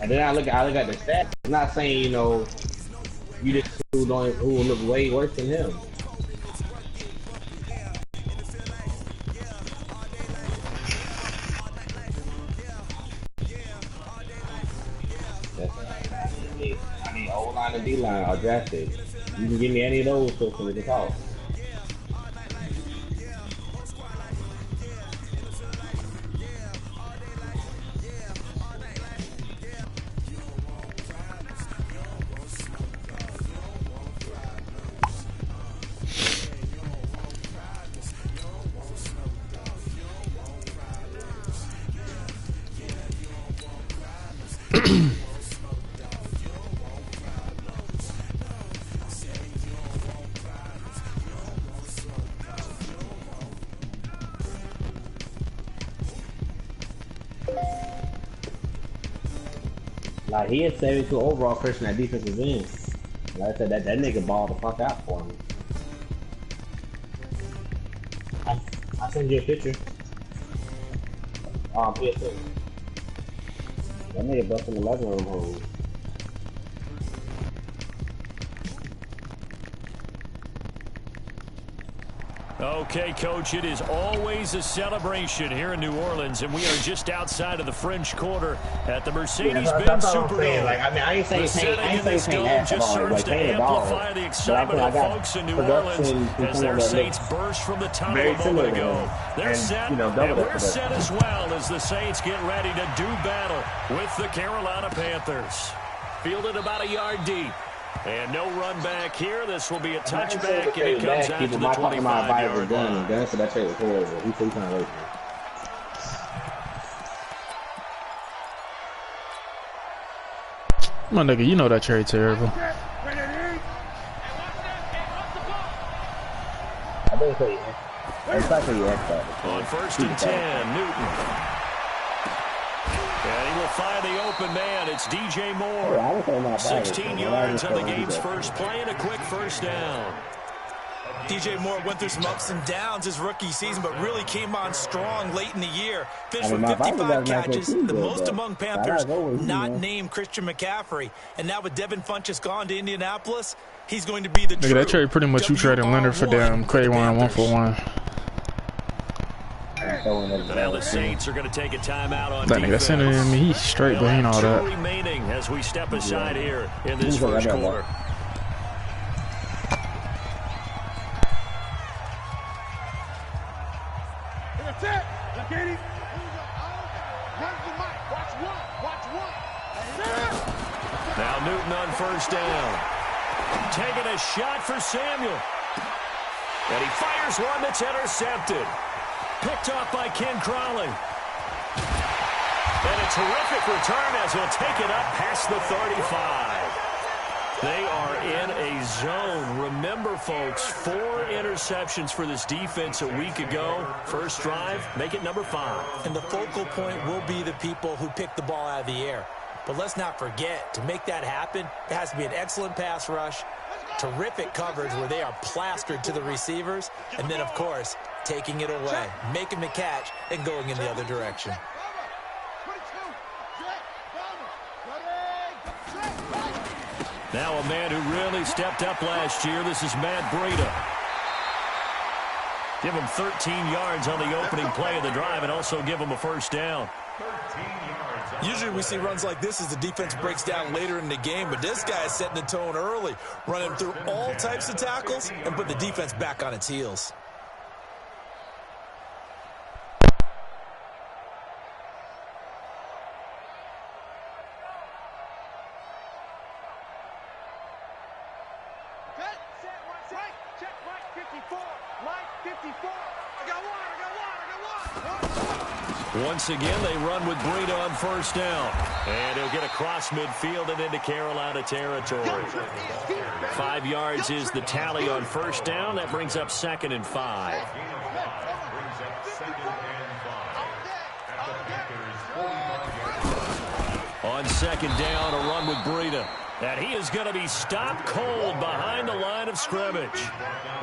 And then I look at the stats. I'm not saying, you know, you just who will look way worse than him. I mean, O-line and D-line are drafted. You can give me any of those so we can talk. Like, he had 72 overall Christian at defensive end. Like I said, that nigga balled the fuck out for me. I send you a picture. PSA. That nigga busting the living room hole. Okay, Coach, it is always a celebration here in New Orleans, and we are just outside of the French Quarter at the Mercedes-Benz Superdome. Like, I mean, I ain't saying the setting in this dome just serves to amplify the excitement of folks in New Orleans as their Saints burst from the tunnel a moment ago. They're set, and we're set as well as the Saints get ready to do battle with the Carolina Panthers. Fielded about a yard deep. And no run back here. This will be a touchback, and it comes out to the 25-yard line. Gun, so that trade was horrible. He's trying to wait My nigga, you know that trade terrible. I think so, yeah. It's like you asked that. On 1st and 10, Newton. And he will find the open man. It's DJ Moore. 16 yards on the game's first play and a quick first down. DJ Moore went through some ups and downs his rookie season, but really came on strong late in the year. Finished with 55 catches, the most among Panthers, not named Christian McCaffrey. And now with Devin Funchess gone to Indianapolis, he's going to be the nigga, that trade pretty much you traded Leonard for damn Quaywan 1-for-1. Now the Saints are going to take a timeout on that nigga sending him, he's straight, but he ain't all that. Remaining as we step aside here in this first quarter. Now Newton on first down. Taking a shot for Samuel. And he fires one that's intercepted. Picked off by Ken Crawley. And a terrific return as he'll take it up past the 35. They are in a zone. Remember, folks, 4 interceptions for this defense a week ago. First drive, make it number 5. And the focal point will be the people who pick the ball out of the air. But let's not forget, to make that happen, it has to be an excellent pass rush, terrific coverage where they are plastered to the receivers, and then, of course, taking it away, making the catch, and going in the other direction. Now a man who really stepped up last year. This is Matt Breida. Give him 13 yards on the opening play of the drive and also give him a first down. Usually we see runs like this as the defense breaks down later in the game, but this guy is setting the tone early, running through all types of tackles and put the defense back on its heels. Once again, they run with Breida on first down. And he'll get across midfield and into Carolina territory. 5 yards is the tally on first down. That brings up 2nd and 5. On 2nd down, a run with Breida. And he is going to be stopped cold behind the line of scrimmage.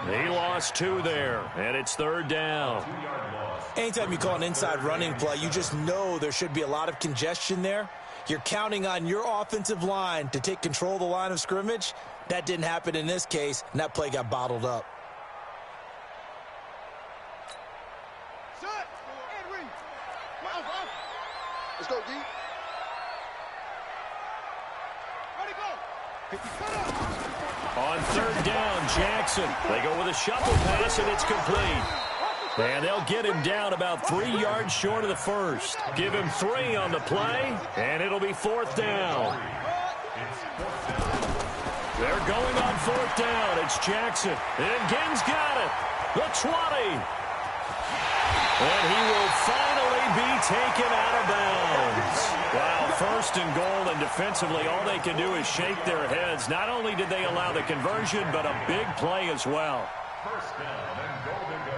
He lost 2 there, and it's 3rd down. Anytime you call an inside running play, you just know there should be a lot of congestion there. You're counting on your offensive line to take control of the line of scrimmage. That didn't happen in this case, and that play got bottled up. Let's go, D. Ready, go. On third down, Jackson. They go with a shuffle pass, and it's complete. And they'll get him down about 3 yards short of the first. Give him 3 on the play, and it'll be fourth down. They're going on fourth down. It's Jackson. And Ginn's got it. The 20. And he will finally be taken out of bounds. Wow, first and goal, and defensively all they can do is shake their heads. Not only did they allow the conversion, but a big play as well. First down and goal to go.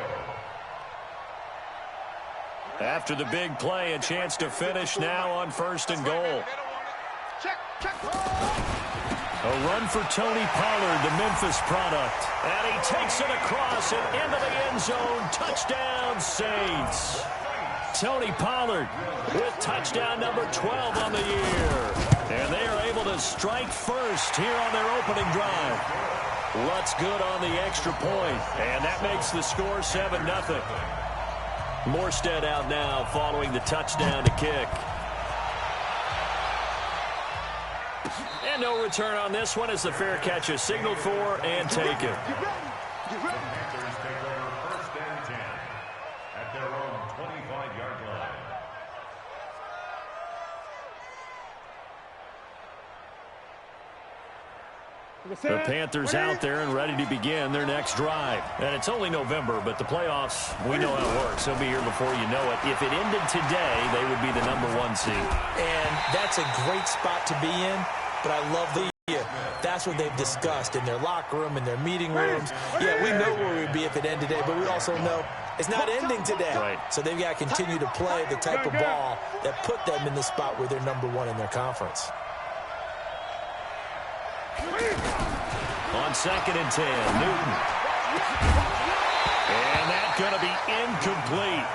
After the big play, a chance to finish now on first and goal. A run for Tony Pollard, the Memphis product. And he takes it across and into the end zone. Touchdown, Saints. Tony Pollard with touchdown number 12 on the year. And they are able to strike first here on their opening drive. Lutz good on the extra point. And that makes the score 7-0. Morstead out now following the touchdown to kick. And no return on this one as the fair catch is signaled for and taken. Panthers take over first and 10 at their own 25-yard line. The Panthers out there and ready to begin their next drive. And it's only November, but the playoffs, we know how it works. They'll be here before you know it. If it ended today, they would be the #1 seed. And that's a great spot to be in, but I love that's what they've discussed in their locker room, in their meeting rooms. Yeah, we know where we'd be if it ended today, but we also know it's not ending today. Right. So they've got to continue to play the type of ball that put them in the spot where they're #1 in their conference. On second and 10, Newton. And that's going to be incomplete.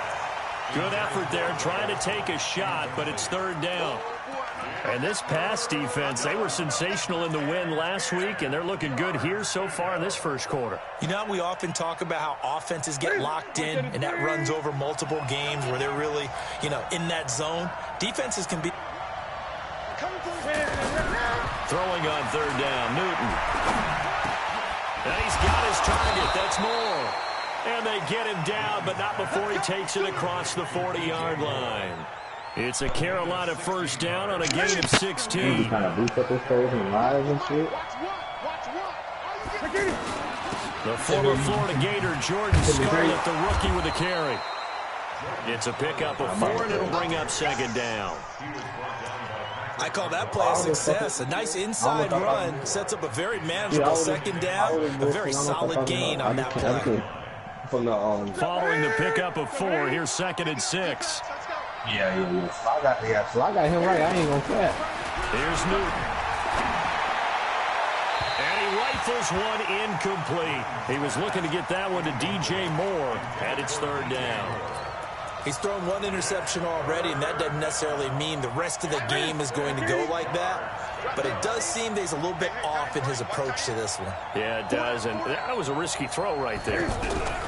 Good effort there, trying to take a shot, but it's third down. And this pass defense, they were sensational in the win last week, and they're looking good here so far in this first quarter. You know, we often talk about how offenses get locked in, and that runs over multiple games where they're really, in that zone. Defenses can be... Throwing on third down, Newton. And he's got his target. That's Moore. And they get him down, but not before he takes it across the 40-yard line. It's a Carolina first down on a gain of 16. He kind of boost up his toes and rise and shit. The former Florida Gator, Jordan Scarlett, the rookie with a carry. It's a pickup of 4, and it'll bring up second down. I call that play a success. A nice inside run sets up a very manageable second down. A very solid gain on that play. Following the pickup of 4, here's second and 6. Yeah. So I got him right. I ain't gonna cap. Here's Newton. And he rifles one incomplete. He was looking to get that one to DJ Moore, and it's third down. He's thrown one interception already, and that doesn't necessarily mean the rest of the game is going to go like that. But it does seem that he's a little bit off in his approach to this one. Yeah, it does, and that was a risky throw right there.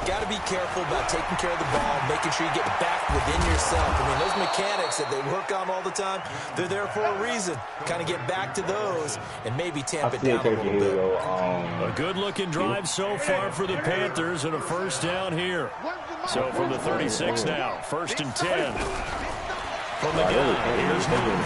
Got to be careful about taking care of the ball, making sure you get back within yourself. I mean, those mechanics that they work on all the time, they're there for a reason. Kind of get back to those and maybe tamp it down a little bit. A good-looking drive so far for the Panthers and a first down here. So from the 36 now, first and 10. From the gun, here's Newton.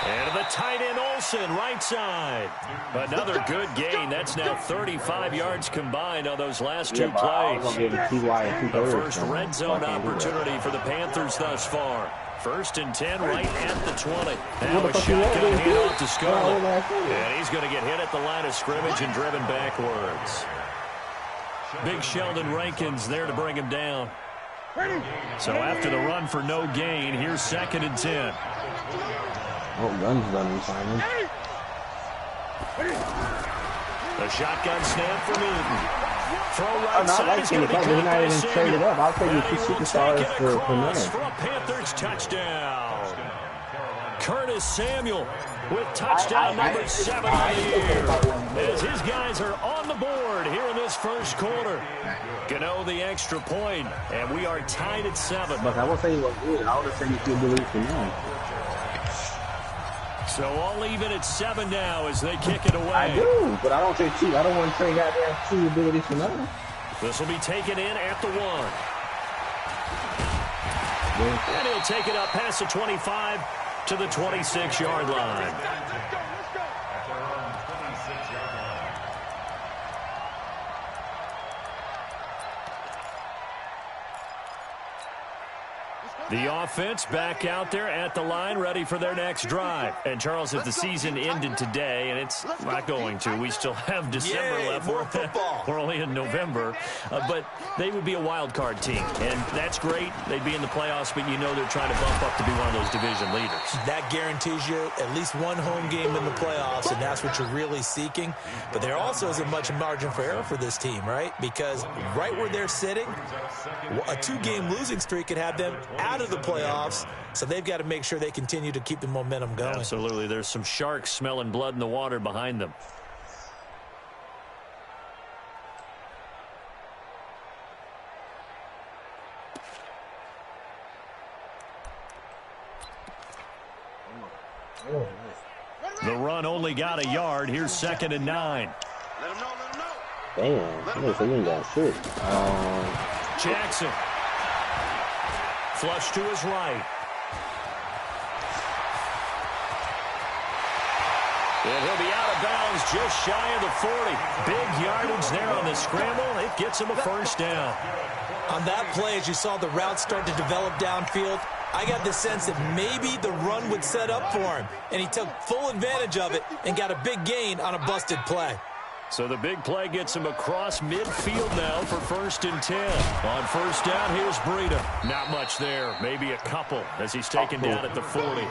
And the tight end Olsen, right side. Another good gain. That's now 35 yards combined on those last 2 plays. The first red zone opportunity for the Panthers thus far. First and 10 right at the 20. Now a shotgun handoff to Scarlett. And he's going to get hit at the line of scrimmage and driven backwards. Big Sheldon Rankins there to bring him down. So after the run for no gain, here's second and 10. Oh, gun's done, Simon. The shotgun snap for Newton. Throw right side is going to be caught by Samuel. I'll take you 2 superstars for a Panthers touchdown. Curtis Samuel with touchdown number 7 on the year. As his guys are on the board here in this first quarter. Gano the extra point, and we are tied at 7. But I would say he was good. I would have said he could believe for me. So all even at 7 now as they kick it away. I do, but I don't say 2. I don't want to trade goddamn 2 abilities for nothing. This will be taken in at the 1. And he'll take it up past the 25 to the 26-yard line. The offense back out there at the line, ready for their next drive. And, Charles, if the season ended today, and it's not going to, we still have December left. More football. We're only in November. But they would be a wild card team, and that's great. They'd be in the playoffs, but you know they're trying to bump up to be one of those division leaders. That guarantees you at least one home game in the playoffs, and that's what you're really seeking. But there also isn't much margin for error for this team, right? Because right where they're sitting, a 2-game losing streak could have them out of the playoffs, so they've got to make sure they continue to keep the momentum going. Absolutely. There's some sharks smelling blood in the water behind them. The run only got a yard. Here's 2nd and 9. Damn, he ain't got shit. Jackson. Flush to his right. And he'll be out of bounds just shy of the 40. Big yardage there on the scramble. It gets him a first down. On that play, as you saw the route start to develop downfield, I got the sense that maybe the run would set up for him. And he took full advantage of it and got a big gain on a busted play. So the big play gets him across midfield now for 1st and 10. On first down, here's Breida. Not much there. Maybe a couple as he's taken down at the 40.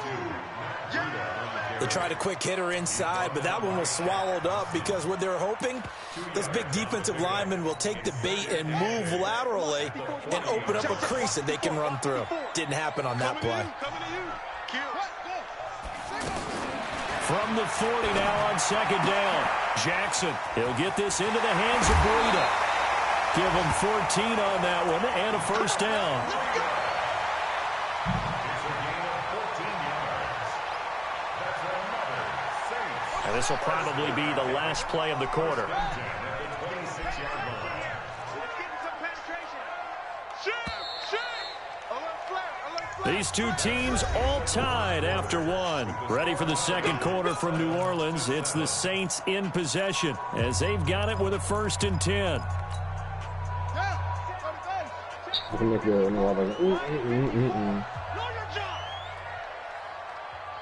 They tried a quick hitter inside, but that one was swallowed up because what they're hoping, this big defensive lineman will take the bait and move laterally and open up a crease that they can run through. Didn't happen on that play. From the 40 now on 2nd down. Jackson, he'll get this into the hands of Breida. Give him 14 on that one and a first down. And this will probably be the last play of the quarter. These two teams all tied after 1. Ready for the second quarter from New Orleans. It's the Saints in possession as they've got it with a 1st and 10.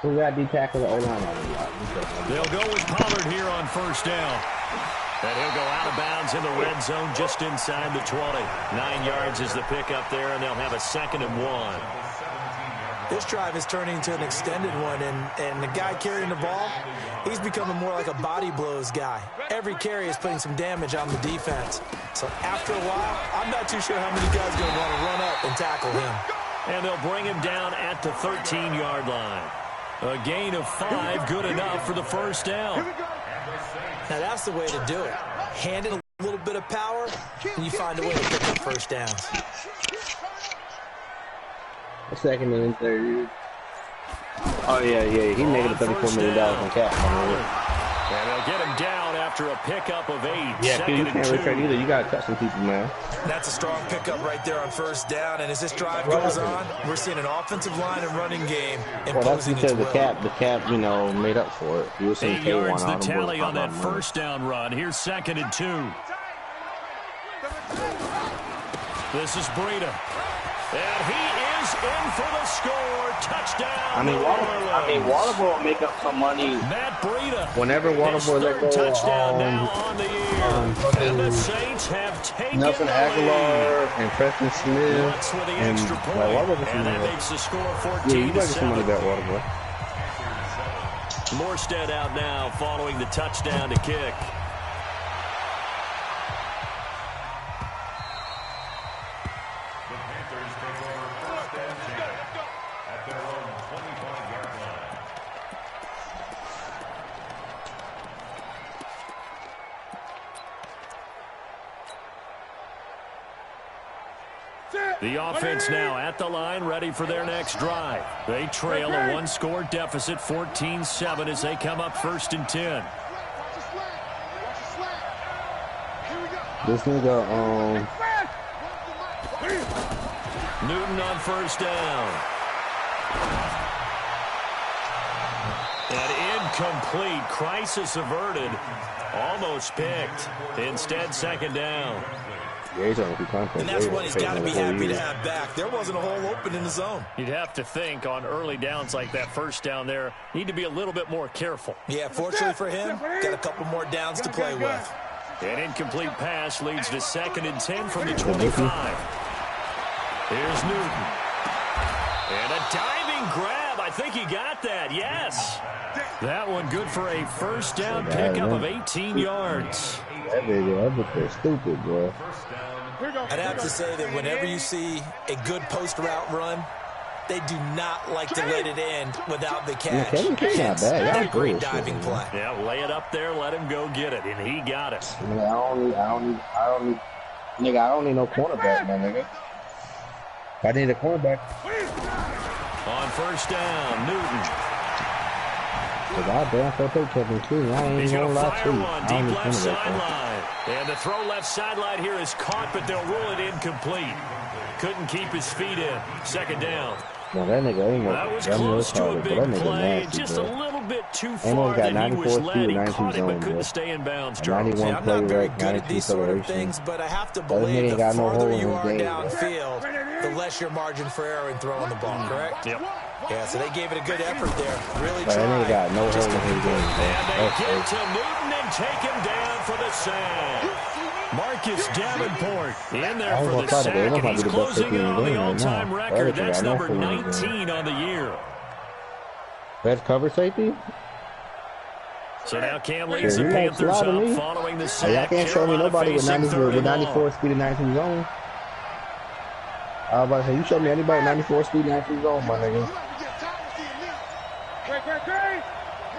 Who got D-tackle the O-line? They'll go with Pollard here on first down. And he'll go out of bounds in the red zone just inside the 20. 9 yards is the pickup there, and they'll have a 2nd and 1. This drive is turning into an extended one, and the guy carrying the ball, he's becoming more like a body blows guy. Every carry is putting some damage on the defense. So after a while, I'm not too sure how many guys are going to want to run up and tackle him. And they'll bring him down at the 13-yard line. A gain of 5, good enough for the first down. Now that's the way to do it. Hand it a little bit of power, and you find a way to pick up first downs. A 2nd and 3rd. Oh, yeah. He made it $34 million in cap. And they'll get him down after a pickup of 8. Yeah, you can't return either. You got to touch some people, man. That's a strong pickup right there on first down. And as this drive goes on, we're seeing an offensive line and running game imposing its will. Well, that's because the cap, made up for it. You 8 yards the tally on that first down run. Here's 2nd and 2. This is Breida. And he is in for the score. Touchdown. Waterboy will make up some money. Matt Breida. Whenever Waterboy let go, touchdown now on the year. And the Saints have taken Nelson Aguilar and Preston Smith. What's with the extra point? And that makes the score 14-7. Yeah, you got some money back, Waterboy. Morstead out now following the touchdown to kick. The offense now at the line, ready for their next drive. They trail a one-score deficit, 14-7, as they come up 1st and 10. This nigga, Newton on 1st down. And incomplete. Crisis averted. Almost picked. Instead, 2nd down. And that's what he's got to be happy to have back. There wasn't a hole open in the zone. You'd have to think on early downs like that 1st down there, need to be a little bit more careful. Yeah, fortunately for him, got a couple more downs to play with. An incomplete pass leads to 2nd and 10 from the 25. Here's Newton. And a diving grab. I think he got that. Yes. That one good for a 1st down pickup of 18 yards. That nigga stupid, bro. I'd have to say that whenever you see a good post route run, they do not like to let it end without the catch. Not bad. A great diving play. Yeah, lay it up there, let him go get it, and he got it. Nigga, I don't need no cornerback, man, nigga. If I need a cornerback. On 1st down, Newton. He's going to fire one deep left sideline. And the throw left sideline here is caught, but they'll rule it incomplete. Couldn't keep his feet in. 2nd down. No, that nigga ain't that was close to a big play. Just a little bit too far that he was led. He caught it, but couldn't stay in bounds, Charles. Yeah, I'm not very good at these sort of things, but I have to believe the farther you are downfield, the less your margin for error in throwing the ball, correct? Yep. Yeah, so they gave it a good effort there. Really tried. And they get to Newton and take him down for the sack. Marcus Davenport in there for the sack, and he's closing in on the all-time record. That's number 19 on the year. Best cover safety? So now Cam leads the Panthers up following the sack. Y'all can't show me nobody with 94 speed and 19 zone. I was about to say, you show me anybody 94 speed, 19 zone, my nigga.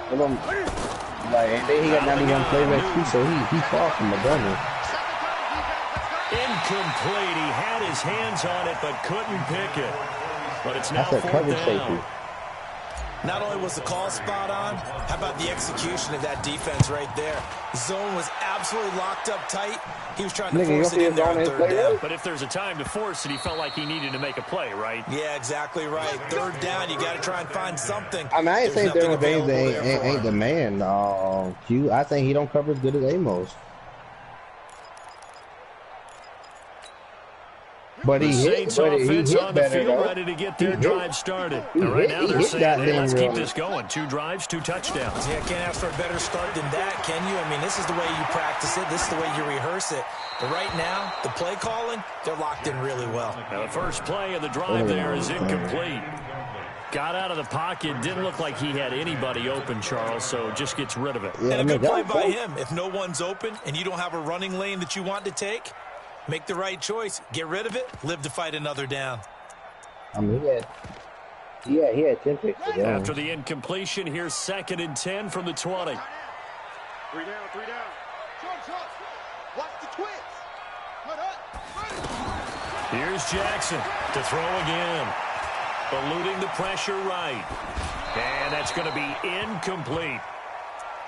And then he got 91 play XP, so he far from the gunner. Incomplete. He had his hands on it, but couldn't pick it. But it's now 4th down. Safety. Not only was the call spot on, how about the execution of that defense right there? The zone was absolutely locked up tight. He was trying to force it in there on 3rd down. But if there's a time to force it, he felt like he needed to make a play, right? Yeah, exactly right. 3rd down, you got to try and find something. I mean, I ain't saying Darren Baines ain't the man, Q. I think he don't cover as good as Amos. But he hit better, though. Ready to get their drive started. Right now they're saying, hey, let's keep this going. 2 drives, 2 touchdowns. Yeah, can't ask for a better start than that, can you? I mean, this is the way you practice it. This is the way you rehearse it. But right now, the play calling, they're locked in really well. Now the first play of the drive there is incomplete. Got out of the pocket. Didn't look like he had anybody open, Charles, so just gets rid of it. Yeah, and a good play by him. If no one's open and you don't have a running lane that you want to take, make the right choice. Get rid of it. Live to fight another down. I mean, he had 10 picks. After the incompletion, here's 2nd and 10 from the 20. 3 down. Watch the twins. Here's Jackson to throw again. Eluding the pressure right. And that's going to be incomplete.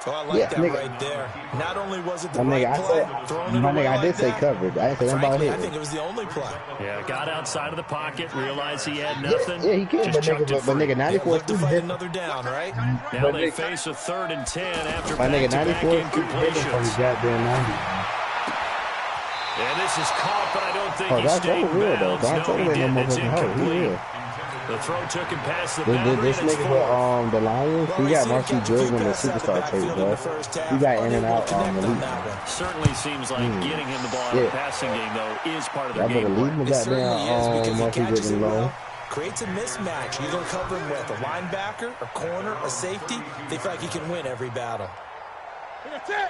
Oh, I like that nigga. Right there. Not only was it the right play, throwing it away I did say covered. I didn't say Frankly, I think it was the only play. Yeah, got outside of the pocket, realized he had nothing. Yeah, he can. But nigga, 94 to fight another down, right? Now they face a 3rd and 10 after back-to-back incompletions. And this is caught, but I don't think he stayed in bounds. No, he didn't. It's incomplete. The throw took him past the boundary. This nigga, the Lions, he got Marcy Jordan when the superstar trade, bro. He got in and out on the league. Certainly seems like getting him the ball in the passing game, though, is part of the game. It certainly is because he catches it well. Creates a mismatch. You're going to cover him with a linebacker, a corner, a safety. They feel like he can win every battle.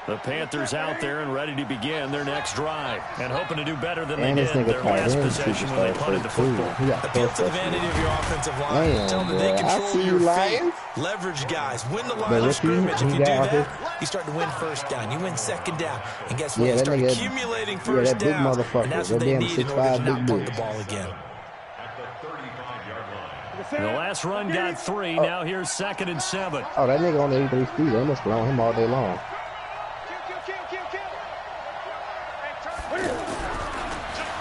The Panthers out there and ready to begin their next drive and hoping to do better than they did their last possession when they punted the football. Appeal to the vanity of your offensive line. Tell them that they control your feet. Leverage guys. Win the line of scrimmage. If you do that, you start to win 1st down. You win 2nd down. And guess what? You start accumulating 1st down. And that's what they need in order to not punt the ball again. The last run got 3. Now here's 2nd and 7. Oh, that nigga on the 83 speed. They must have on him all day long.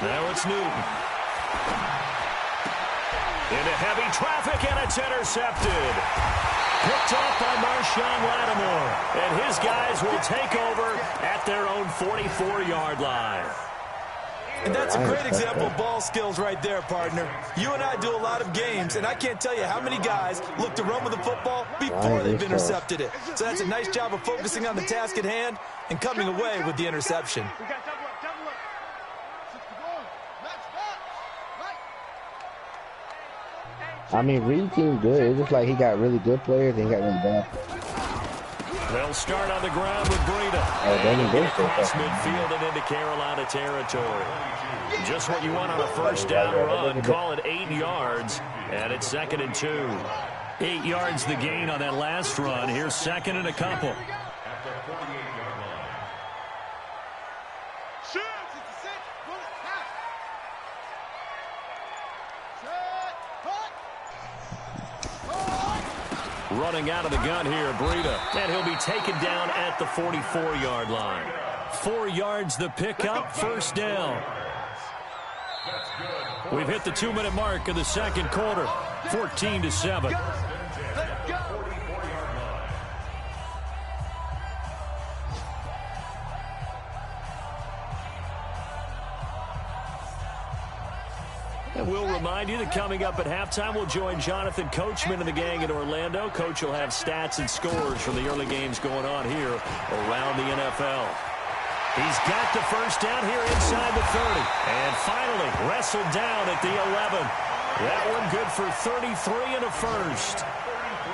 Now it's Newton. Into heavy traffic, and it's intercepted. Picked off by Marshawn Lattimore. And his guys will take over at their own 44-yard line. And that's a great example of ball skills right there, partner. You and I do a lot of games, and I can't tell you how many guys look to run with the football before they've intercepted it. So that's a nice job of focusing on the task at hand and coming away with the interception. I mean, Reed team good. It's just like he got really good players and he got really bad players. They'll start on the ground with Breida. Across midfield and into Carolina territory. Just what you want on a first down run. Call it 8 yards, and it's 2nd and 2. 8 yards the gain on that last run. Here's 2nd and a couple. Running out of the gun here, Breida. And he'll be taken down at the 44-yard line. 4 yards the pickup, first down. We've hit the 2-minute mark of the second quarter. 14-7. And we'll remind you that coming up at halftime, we'll join Jonathan Coachman and the gang in Orlando. Coach will have stats and scores from the early games going on here around the NFL. He's got the first down here inside the 30. And finally wrestled down at the 11. That one good for 33 and a first.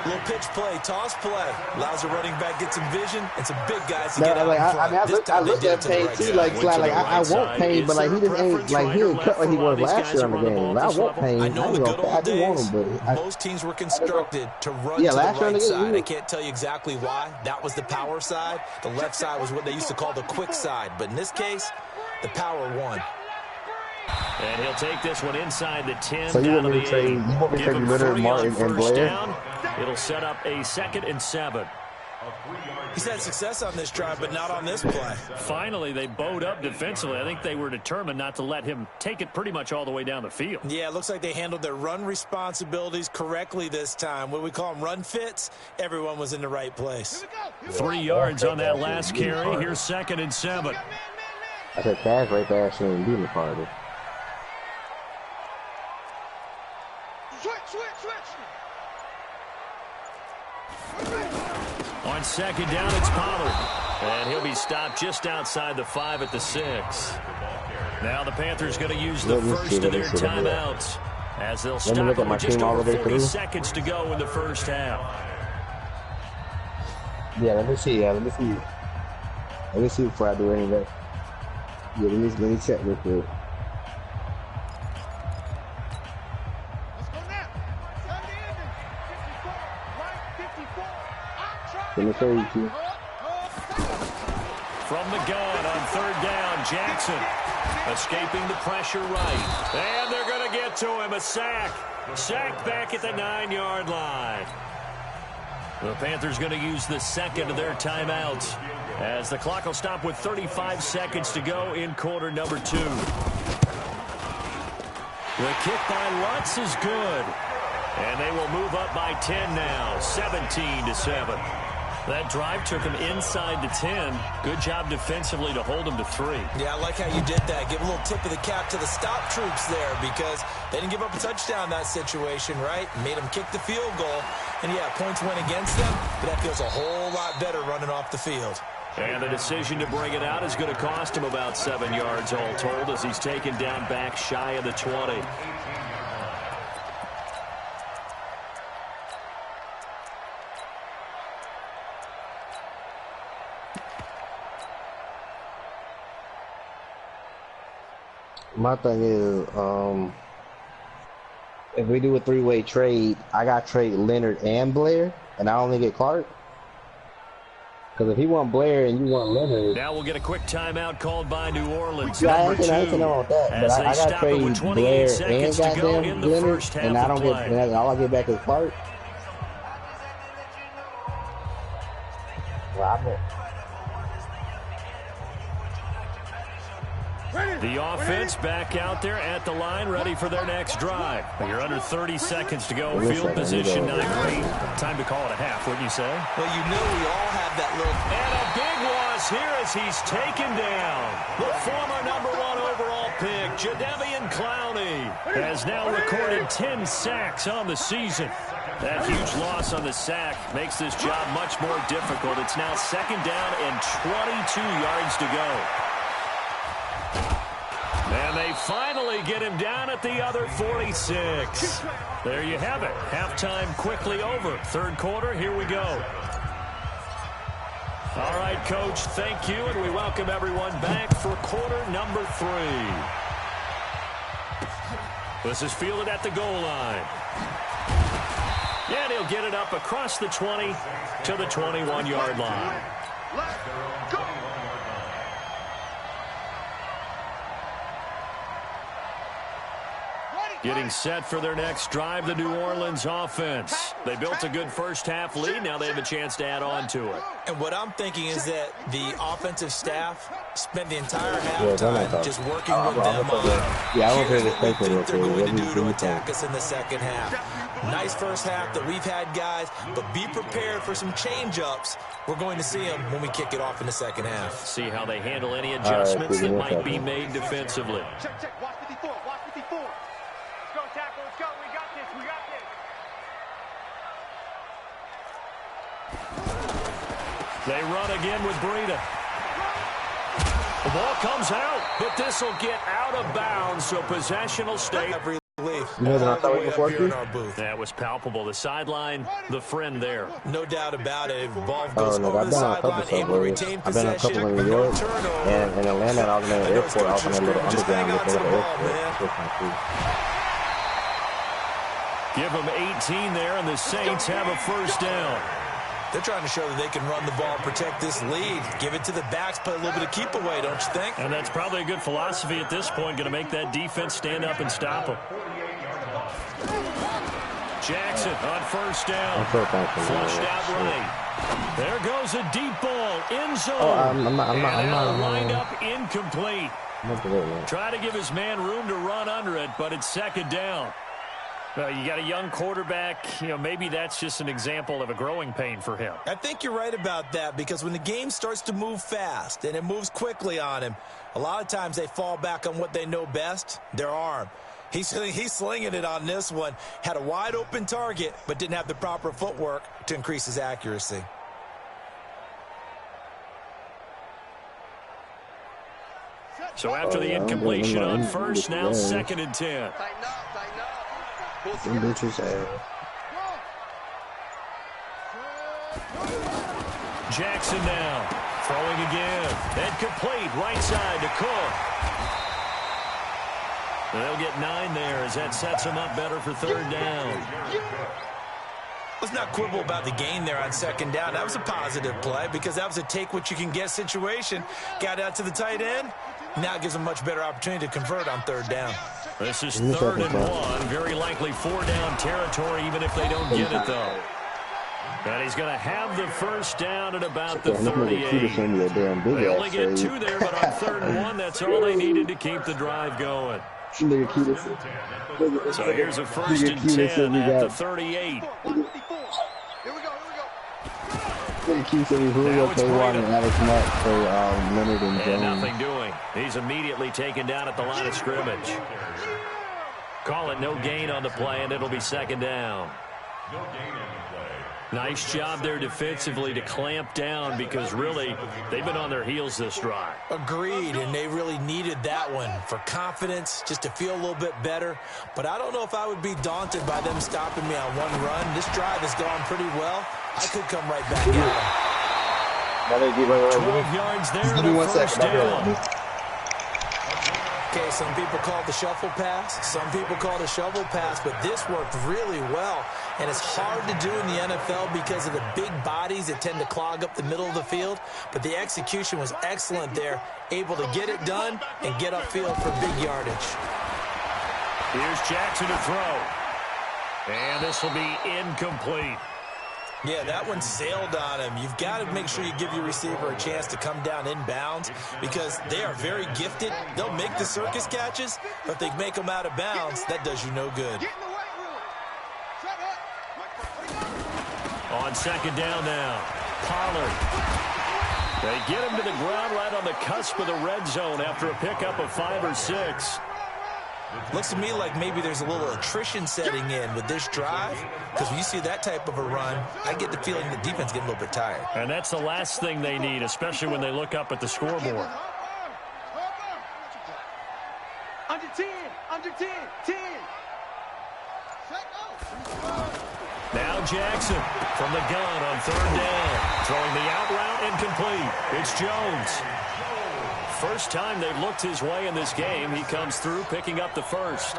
Little pitch play, toss play. Allows the running back get some vision and some big guys to get out in front. I look at Payne too, like I want Payne, but like he just ain't like he ain't cut like he was last year on the game. I want Payne. I know the good old days. But most teams were constructed to run to the right side. I can't tell you exactly why. That was the power side. The left side was what they used to call the quick side. But in this case, the power won. And he'll take this one inside the 10. So you want me to trade Leonard, Martin, and Blair? Down. It'll set up a 2nd and 7. He's had success on this drive, but not on this play. Finally, they bowed up defensively. I think they were determined not to let him take it pretty much all the way down the field. Yeah, it looks like they handled their run responsibilities correctly this time. What we call them run fits, everyone was in the right place. 3 yards on that last carry. Here's 2nd and 7. I said pass right there shouldn't be in the party. On 2nd down, it's Pollard. And he'll be stopped just outside the 5 at the 6. Now the Panthers going to use the first of their timeouts as they'll stop with just over 40 seconds to go in the first half. Yeah, let me see. Let me see before I do any of that. Yeah, let me check real quick. Let me show you two. From the gun on 3rd down, Jackson escaping the pressure right. And they're going to get to him. A sack. Sack back at the 9-yard line. The Panthers going to use the 2nd of their timeouts as the clock will stop with 35 seconds to go in quarter number 2. The kick by Lutz is good. And they will move up by 10 now, 17-7. That drive took him inside the 10. Good job defensively to hold him to 3. Yeah, I like how you did that. Give a little tip of the cap to the stop troops there because they didn't give up a touchdown in that situation, right? Made them kick the field goal. And, yeah, points went against them, but that feels a whole lot better running off the field. And the decision to bring it out is going to cost him about 7 yards all told as he's taken down back shy of the 20. My thing is, if we do a 3-way trade, I got to trade Leonard and Blair, and I only get Clark. Because if he want Blair and you want Leonard. Now we'll get a quick timeout called by New Orleans. Yeah, Number 2. I ain't know that. But I got to trade Blair and goddamn Leonard, and I don't get, all I get back is Clark. The offense back out there at the line, ready for their next drive. You're under 30 seconds to go. Field position not great. Time to call it a half, wouldn't you say? Well, you know we all have that little... And a big loss here as he's taken down. The former number 1 overall pick, Jadeveon Clowney, has now recorded 10 sacks on the season. That huge loss on the sack makes this job much more difficult. It's now 2nd down and 22 yards to go. And they finally get him down at the other 46. There you have it. Halftime quickly over. 3rd quarter, here we go. All right, Coach, thank you, and we welcome everyone back for quarter number 3. This is fielded at the goal line. And he'll get it up across the 20 to the 21-yard line. Let's go. Getting set for their next drive, the New Orleans offense. They built a good first-half lead. Now they have a chance to add on to it. And what I'm thinking is that the offensive staff spent the entire halftime just working with them on here's what we think they're going to do to attack us in the second half. Nice first half that we've had, guys, but be prepared for some change-ups. We're going to see them when we kick it off in the second half. See how they handle any adjustments that might be made defensively. Check. Watch 54. Watch 54. Let's go, tackle. Let's go. We got this. We got this. They run again with Breida. The ball comes out, but this will get out of bounds, so possession will stay. That was palpable. The sideline, the friend there. No doubt about it. Ball goes over the sideline, able to retain possession. I've been a couple in New York, and in Atlanta, I was in the airport. I was in a little underground before the airport. Give them 18 there, and the Saints have a first down. They're trying to show that they can run the ball and protect this lead. Give it to the backs, play a little bit of keep away, don't you think? And that's probably a good philosophy at this point, going to make that defense stand up and stop them. Jackson on first down. Flushed out right. There goes a deep ball. End zone. I'm not lined up incomplete. Try to give his man room to run under it, but it's 2nd down. You got a young quarterback, maybe that's just an example of a growing pain for him. I think you're right about that, because when the game starts to move fast and it moves quickly on him, a lot of times they fall back on what they know best, their arm. He's slinging it on this one. Had a wide open target, but didn't have the proper footwork to increase his accuracy. So after the incompletion on first, now 2nd and 10. Jackson now throwing again and complete right side to Cook. They'll get 9 there as that sets them up better for 3rd down. Let's not quibble about the gain there on 2nd down. That was a positive play because that was a take what you can get situation. Got out to the tight end. Now it gives them much better opportunity to convert on 3rd down. This is 3rd and 1. Very likely 4-down territory even if they don't get it, though. And he's going to have the first down at about the 38. They only get 2 there, but on 3rd and 1, that's all they needed to keep the drive going. So here's a 1st and 10 at the 38. And nothing doing. He's immediately taken down at the line of scrimmage. Call it no gain on the play, and it'll be 2nd down. Nice job there defensively to clamp down because really they've been on their heels this drive. Agreed, and they really needed that one for confidence, just to feel a little bit better. But I don't know if I would be daunted by them stopping me on one run. This drive has gone pretty well. I could come right back at it. 12 yards there, the first down. Okay, some people call it the shuffle pass. Some people call it a shovel pass, but this worked really well. And it's hard to do in the NFL because of the big bodies that tend to clog up the middle of the field. But the execution was excellent there, able to get it done and get upfield for big yardage. Here's Jackson to throw. And this will be incomplete. Yeah, that one sailed on him. You've got to make sure you give your receiver a chance to come down inbounds because they are very gifted. They'll make the circus catches, but if they make them out of bounds, that does you no good. On second down now, Pollard. They get him to the ground right on the cusp of the red zone after a pickup of 5 or 6. Looks to me like maybe there's a little attrition setting in with this drive because when you see that type of a run, I get the feeling the defense getting a little bit tired. And that's the last thing they need, especially when they look up at the scoreboard. Under 10, under 10, 10. Now Jackson from the gun on third down. Throwing the out route incomplete. It's Jones. First time they've looked his way in this game, he comes through picking up the first.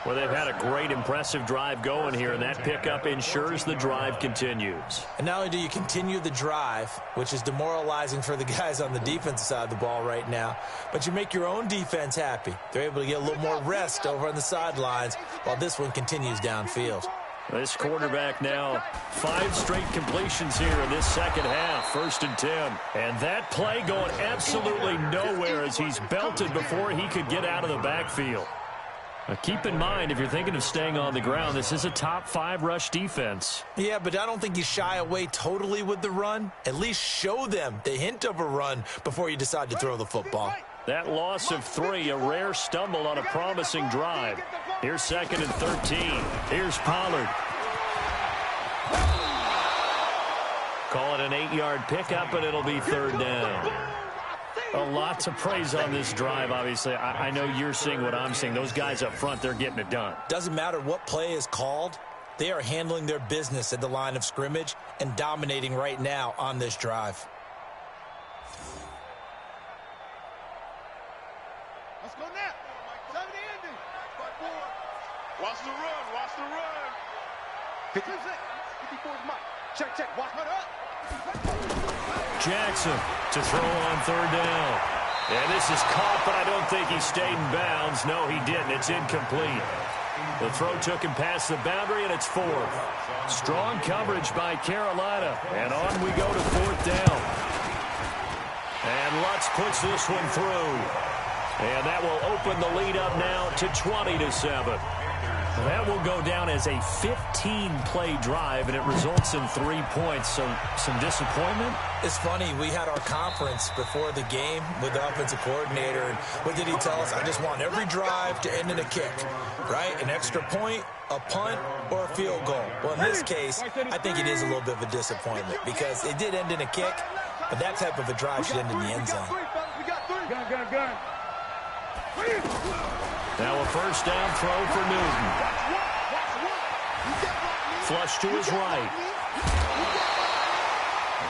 Well, they've had a great, impressive drive going here, and that pickup ensures the drive continues. And not only do you continue the drive, which is demoralizing for the guys on the defensive side of the ball right now, but you make your own defense happy. They're able to get a little more rest over on the sidelines while this one continues downfield. This quarterback now 5 straight completions here in this second half, 1st and 10. And that play going absolutely nowhere as he's belted before he could get out of the backfield. Now keep in mind, if you're thinking of staying on the ground, this is a top 5 rush defense. Yeah, but I don't think you shy away totally with the run. At least show them the hint of a run before you decide to throw the football. That loss of 3, a rare stumble on a promising drive. Here's 2nd and 13. Here's Pollard. Call it an 8-yard pickup, and it'll be 3rd down. A lot to praise on this drive, obviously. I know you're seeing what I'm seeing. Those guys up front, they're getting it done. Doesn't matter what play is called. They are handling their business at the line of scrimmage and dominating right now on this drive. Let's go now. 70 ending. Watch the run. Watch the run. 56. 54 is Mike. Check. Watch her up. Jackson to throw on 3rd down. And this is caught, but I don't think he stayed in bounds. No, he didn't. It's incomplete. The throw took him past the boundary, and it's 4th. Strong coverage by Carolina. And on we go to 4th down. And Lutz puts this one through. And that will open the lead up now to 20-7. That will go down as a 15-play drive, and it results in 3 points. So some disappointment? It's funny. We had our conference before the game with the offensive coordinator, and what did he tell us? I just want every drive to end in a kick, right? An extra point, a punt, or a field goal. Well, in this case, I think it is a little bit of a disappointment because it did end in a kick, but that type of a drive should end in the end zone. Gun. Now a 1st down throw for Newton. Flush to his right.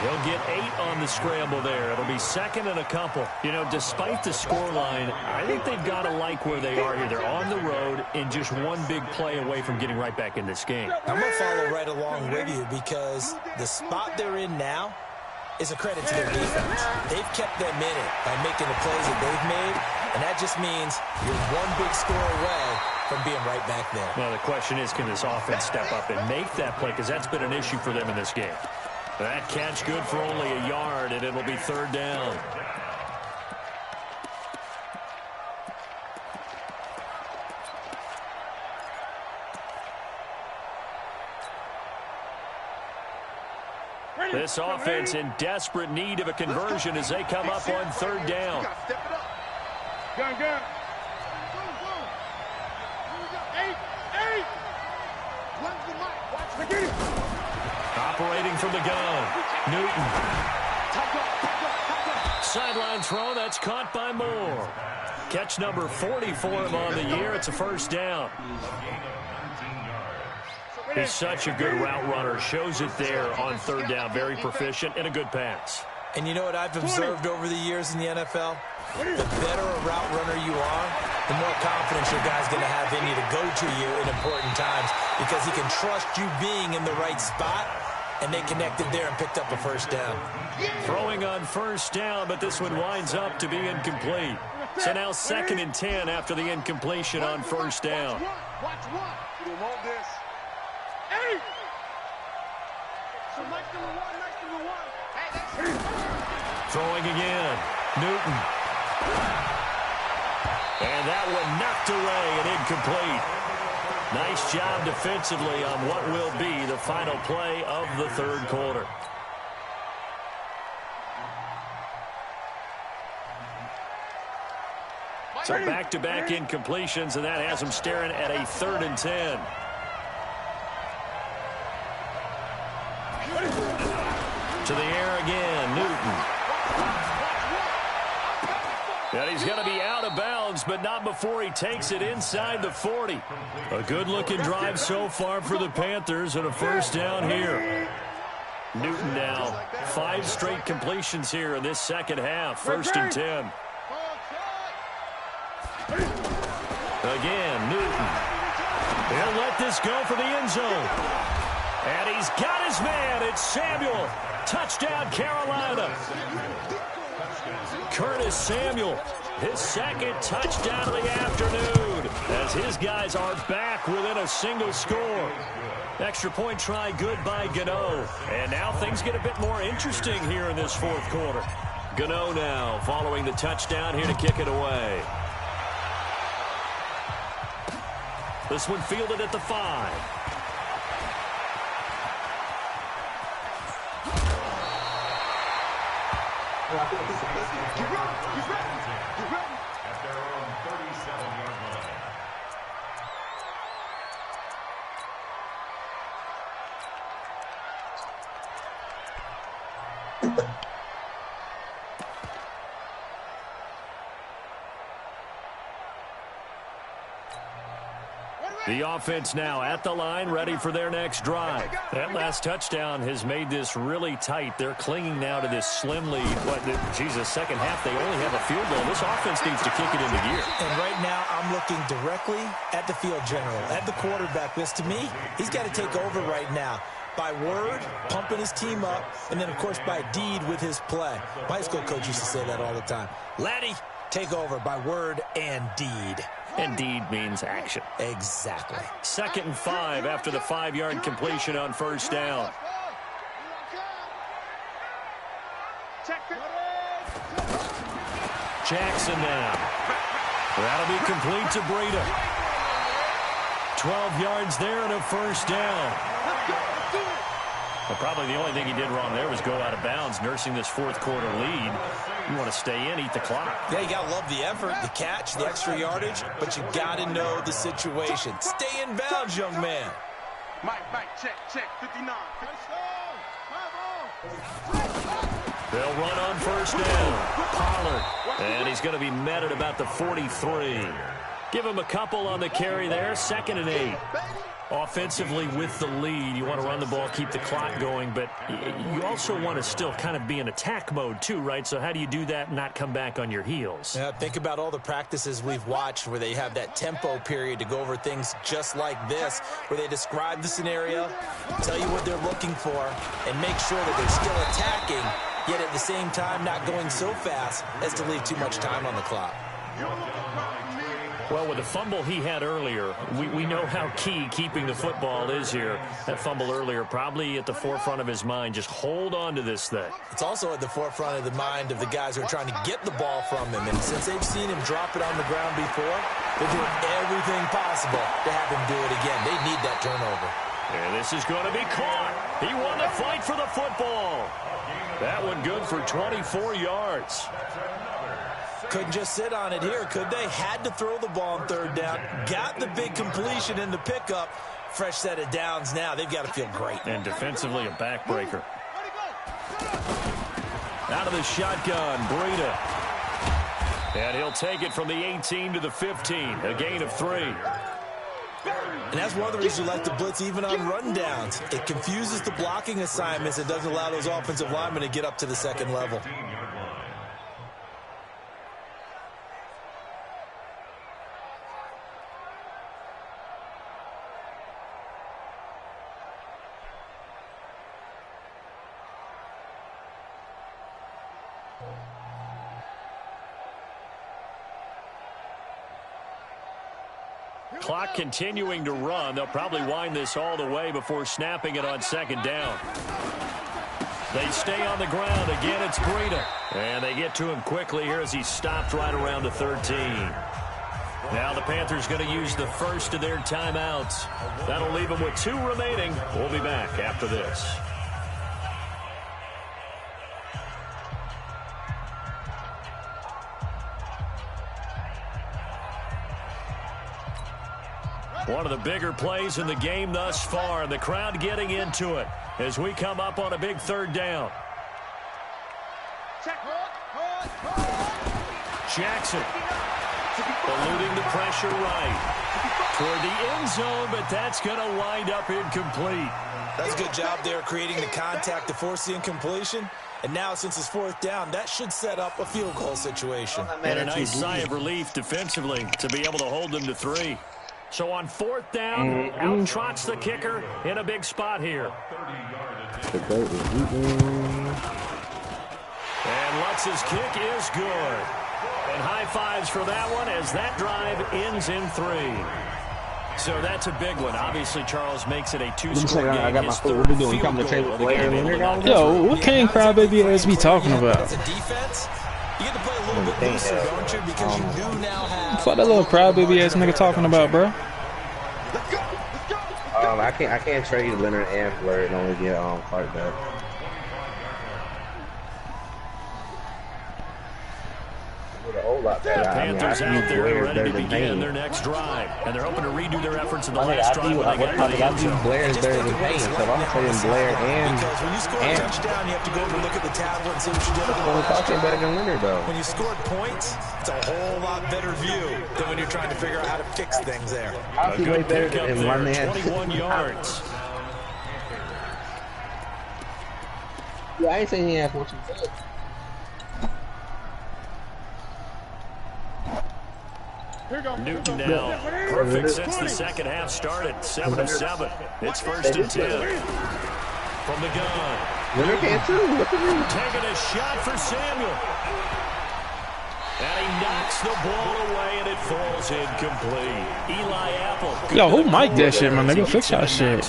He'll get 8 on the scramble there. It'll be 2nd and a couple. You know, despite the scoreline, I think they've got to like where they are here. They're on the road and just one big play away from getting right back in this game. I'm going to follow right along with you because the spot they're in now is a credit to their defense. They've kept them in it by making the plays that they've made, and that just means you're one big score away from being right back there. Well, the question is, can this offense step up and make that play? Because that's been an issue for them in this game. That catch good for only a yard, and it'll be 3rd down. This offense in desperate need of a conversion as they come up on 3rd down. Gun. 8. Operating from the gun, Newton. Sideline throw, that's caught by Moore. Catch number 40 for him on the year. It's a 1st down. He's such a good route runner. Shows it there on 3rd down. Very proficient and a good pass. And you know what I've observed over the years in the NFL? The better a route runner you are, the more confidence your guy's going to have in you to go to you in important times because he can trust you being in the right spot, and they connected there and picked up a first down. Throwing on first down, but this one winds up to be incomplete. So now 2nd and 10 after the incompletion on first down. Watch one. You don't want this. Hey! So nice number one. Hey, throwing again. Newton. And that one knocked away and incomplete. Nice job defensively on what will be the final play of the 3rd quarter. So back-to-back incompletions, and that has them staring at a 3rd and 10. To the air again, Newton. And he's going to be out of bounds, but not before he takes it inside the 40. A good-looking drive so far for the Panthers, and a first down here. Newton now 5 straight completions here in this second half. 1st and 10. Again, Newton. He'll let this go for the end zone. And he's got his man. It's Samuel. Touchdown, Carolina. Curtis Samuel, his 2nd touchdown of the afternoon, as his guys are back within a single score. Extra point try good by Gano. And now things get a bit more interesting here in this 4th quarter. Gano now following the touchdown here to kick it away. This one fielded at the 5. At their own 37-yard line. The offense now at the line, ready for their next drive. That last touchdown has made this really tight. They're clinging now to this slim lead. Second half, they only have a field goal. This offense needs to kick it into gear. And right now, I'm looking directly at the field general, at the quarterback. Because to me, he's got to take over right now. By word, pumping his team up, and then, of course, by deed with his play. My high school coach used to say that all the time. Laddie, take over by word and deed. And deed means action. Exactly. 2nd and 5 after the 5-yard completion on first down. Jackson now. That'll be complete to Breida. 12 yards there and a first down. Well, probably the only thing he did wrong there was go out of bounds, nursing this 4th quarter lead. You want to stay in, eat the clock. Yeah, you got to love the effort, the catch, the extra yardage, but you got to know the situation. Stay in bounds, young man. Mike, check, 59. They'll run on first down. Pollard, and he's going to be met at about the 43. Give him a couple on the carry there, 2nd and 8. Offensively with the lead, you want to run the ball, keep the clock going, but you also want to still kind of be in attack mode too, right? So how do you do that and not come back on your heels? Yeah, think about all the practices we've watched where they have that tempo period to go over things just like this, where they describe the scenario, tell you what they're looking for, and make sure that they're still attacking, yet at the same time not going so fast as to leave too much time on the clock. Well, with the fumble he had earlier, we know how key keeping the football is here. That fumble earlier probably at the forefront of his mind. Just hold on to this thing. It's also at the forefront of the mind of the guys who are trying to get the ball from him. And since they've seen him drop it on the ground before, they're doing everything possible to have him do it again. They need that turnover. And this is going to be caught. He won the fight for the football. That one good for 24 yards. Couldn't just sit on it here, could they? Had to throw the ball on 3rd down. Got the big completion in the pickup. Fresh set of downs now. They've got to feel great. And defensively, a backbreaker. Out of the shotgun, Breida. And he'll take it from the 18 to the 15. A gain of 3. And that's one of the reasons you like to blitz even on rundowns. It confuses the blocking assignments. It doesn't allow those offensive linemen to get up to the second level. Clock continuing to run. They'll probably wind this all the way before snapping it on second down. They stay on the ground. Again, it's Breida. And they get to him quickly here as he stopped right around the 13. Now the Panthers going to use the first of their timeouts. That'll leave them with 2 remaining. We'll be back after this. One of the bigger plays in the game thus far, and the crowd getting into it as we come up on a big third down. Jackson eluding the pressure right toward the end zone, but that's going to wind up incomplete. That's a good job there creating the contact to force the incompletion. And now, since it's 4th down, that should set up a field goal situation. And a nice sigh of relief defensively to be able to hold them to 3. So on 4th down, out trots the kicker in a big spot here. And Lutz's kick is good. And high fives for that one as that drive ends in 3. So that's a big one. Obviously, Charles makes it a 2-score game. I got my foot. What are we doing? Come to trade with Blair. Yo, what King Crybaby ass be talking about? As a defense, you get to play a little bit looser, don't you? Because you do now have... What that little Crybaby ass nigga talking about, bro? I can't trade Leonard and Fleur and only get Clark back. The Panthers out there ready to begin their next drive, and they're hoping to redo their efforts in the last drive when they get to the end zone. Blair is better than Payne, so I'm saying Blair and because when you score a touchdown, you have to go over and look at the tablet and see what you did. Talking better than Leonard, though. When you scored points, it's a whole lot better view than when you're trying to figure out how to fix things there. A good pickup there, 21 yards. Yeah, I ain't saying he has what you said. Newton now perfect since the second half started. 7 of 7. It's 1st and 10 from the gun. Leonard can't too. Taking a shot for Samuel, and he knocks the ball away, and it falls incomplete. Eli Apple. Yo, who mic'd that shit, my nigga? Fix that shit.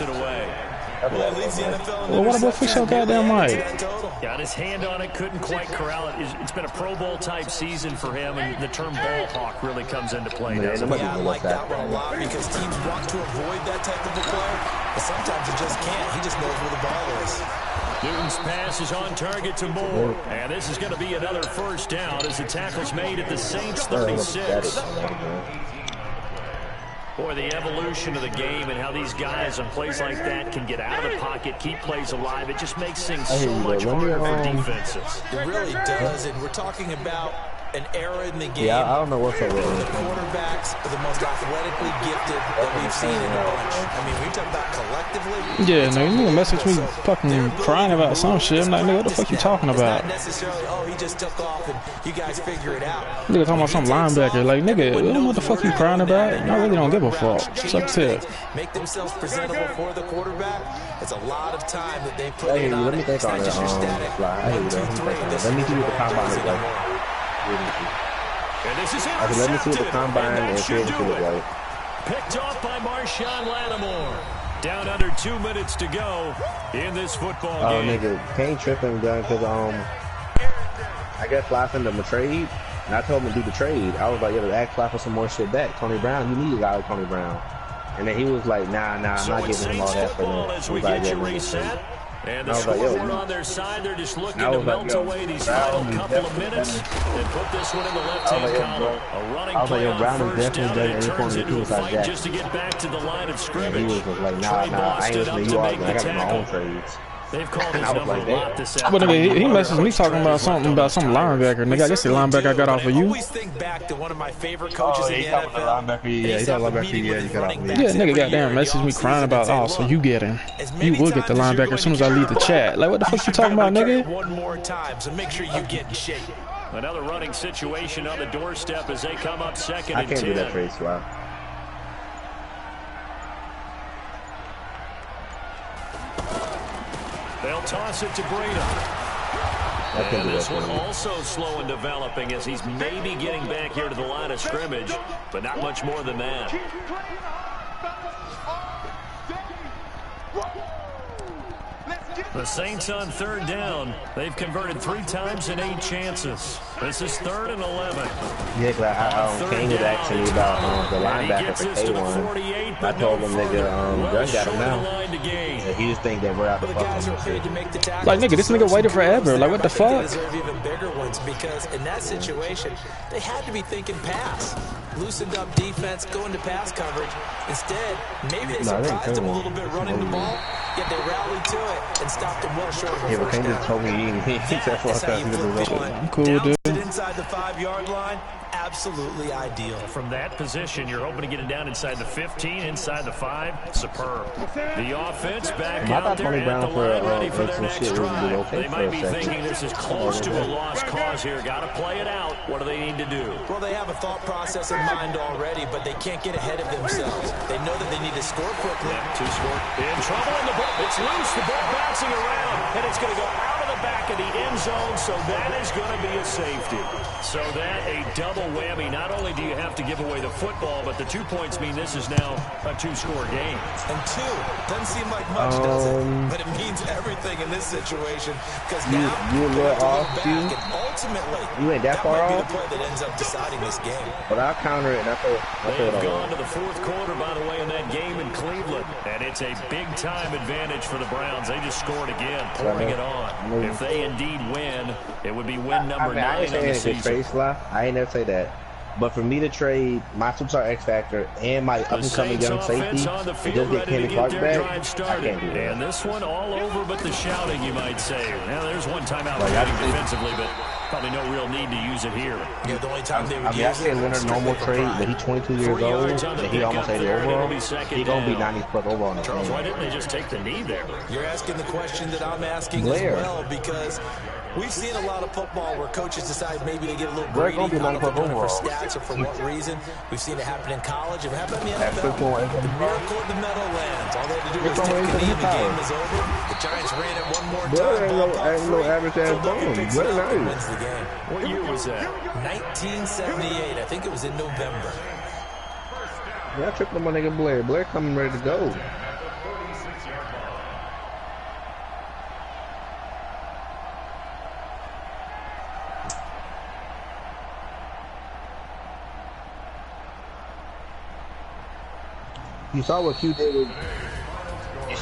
Well, what about fix your goddamn mic? Got his hand on it, couldn't quite corral it. It's been a Pro Bowl type season for him, and the term ball hawk really comes into play. Yeah, I like that one a lot because teams want to avoid that type of a player, but sometimes you just can't. He just knows where the ball is. Newton's pass is on target to Moore, and this is going to be another 1st down as the tackle's made at the Saints 36. Boy, the evolution of the game and how these guys on plays like that can get out of the pocket, keep plays alive, it just makes things so much harder for defenses. It really does, and we're talking about an era in the game. Yeah, I don't know what's up with the quarterbacks are the most athletically gifted that we've seen in a bunch. I mean, we talk about collectively. Yeah, nigga, you gonna message me fucking crying about some shit. I'm like, nigga, what the fuck you talking about? Not necessarily, oh, he just took off and you guys figure it out. Nigga talking about some linebacker. Like, nigga, what the fuck you crying about? I really don't give a fuck. Suck tip. Make themselves presentable for the quarterback. It's a lot of time that they put in on it. Let me think on it. Let me see what the combine is like. And this is let me see what the combine and should do it like. Picked off by Marshawn Lattimore. Down under 2 minutes to go in this football game. Oh, nigga, Kane tripping done because I guess Fly sent him a trade, and I told him to do the trade. I was like, yo, ask Fly for some more shit back. Tony Brown, you need a guy like Tony Brown. And then he was like, nah, I'm not giving him all that for them. As we get you reset. And the scoreboard on their side, they're just looking to melt away these final couple of minutes and put this one in the left-hand column. A running play on 1st down, and it turns into a fight just to get back to the line of scrimmage. He was like, nah, I ain't listening to you all. I got my own trades. They've called his number a lot this But nigga, he messaged me talking about some linebacker. Nigga, I guess the linebacker I got off of you. I always think back to one of my favorite coaches in the NFL. Yeah, he got linebacker. Yeah, you got off me. Yeah, nigga, goddamn, messaged me crying about, oh, so you get him. You will get the linebacker as soon as I leave the chat. Like, what the fuck you talking about, nigga? One more time, so make sure you get in shape. Another running situation on the doorstep as they come up second and 10. I can't do that trade swap. They'll toss it to Breda. And this one also slow in developing as he's maybe getting back here to the line of scrimmage, but not much more than that. The Saints on third down. They've converted 3 times in 8 chances. This is 3rd and 11. Yeah, but Kane was asking me about the linebacker for K1. I told him, nigga, Gunn got him now. Yeah, he just think that we're out the fucking. Like, nigga, this nigga waited forever. Like, what the fuck? They deserve even bigger ones because in that situation, they had to be thinking pass. Loosened up defense, going to pass coverage. Instead, maybe they surprised him a little bit running the ball, yet they rallied to it and stopped him well short of a first down. Yeah, but Kane just told me he said fuck that. I'm cool, dude. Inside the 5-yard line, absolutely ideal. From that position, you're hoping to get it down inside the 15, inside the 5. Superb. The offense back out there at the line, ready for their next drive. They might be thinking this is close to a lost cause here. Got to play it out. What do they need to do? Well, they have a thought process in mind already, but they can't get ahead of themselves. They know that they need to score quickly. Yeah, 2 score. In trouble, and the ball, it's loose. The ball bouncing around, and it's going to go out of the back of the end zone, so that is going to be a safety. So that a double whammy. Not only do you have to give away the football, but the 2 points mean this is now a 2-score game. And 2 doesn't seem like much, does it? But it means everything in this situation because now you a little off, and ultimately you ain't that far off. The play that ends up deciding this game. But I'll counter it. And They've gone to the 4th quarter, by the way, in that game in Cleveland, and it's a big-time advantage for the Browns. They just scored again, pouring it on. If they indeed win, it would be win number 9 on the season. I ain't never say that. But for me to trade my superstar X Factor and my up-and-coming young safety and just get Kenny Clark back, I can't do that. And this one all over but the shouting, you might say. Now, there's one timeout defensively, but probably no real need to use it here. Yeah, the only time they would I say Leonard normal trade, but he's 22 years old, and he almost 80 overall. He's going to be 90+ overall in the Charles, why didn't they just take the knee there? You're asking the question that I'm asking as well, because we've seen a lot of football where coaches decide maybe to get a little greedy. I don't know if they're doing it for stats or for what reason. We've seen it happen in college. It happened in the NFL. The miracle of the Meadowlands. All they had to do was take the knee and the game is over. The Giants ran it one more time. Ain't no average ass bone. Wins the game. What year was that? 1978. I think it was in November. Yeah, I tripped on my nigga Blair. Blair coming ready to go. You saw what Q did with you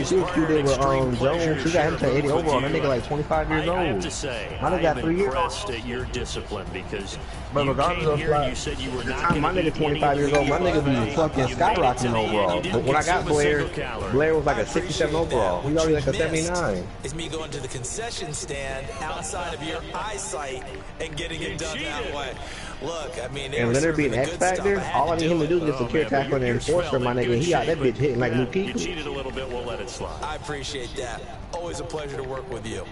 see what Q did with Jones. He got him to 80 overall. That nigga like 25 years old. I have to say, I got 3 years. Impressed at your discipline because but regardless of here, you said you were not my nigga 25 years old, my nigga be fucking skyrocketing overall. But when I got Blair was like a 67 overall. He already like a 79. It's me going to the concession stand outside of your eyesight and getting it done that way. Look, I mean, and Leonard being X Factor, all I need him to do is get secure tackle and enforcer, my nigga. He got that bitch hitting like Luke Keegan. You cheated a little bit, we'll let it slide. I appreciate that. Always a pleasure to work with you.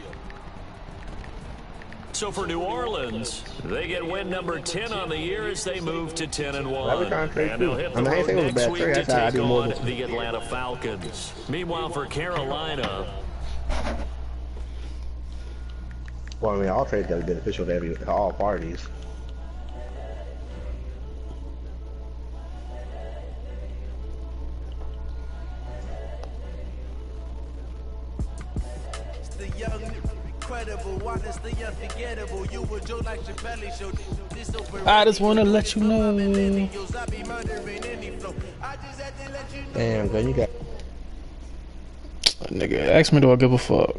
So for New Orleans, they get win number 10 on the year as they move to 10-1. And they'll hit the road next week to take on the Atlanta Falcons. Meanwhile, for Carolina, well, I mean, all trades got to be beneficial to all parties. I just want to let you know. Damn, girl, you got. Nigga, ask me, do I give a fuck?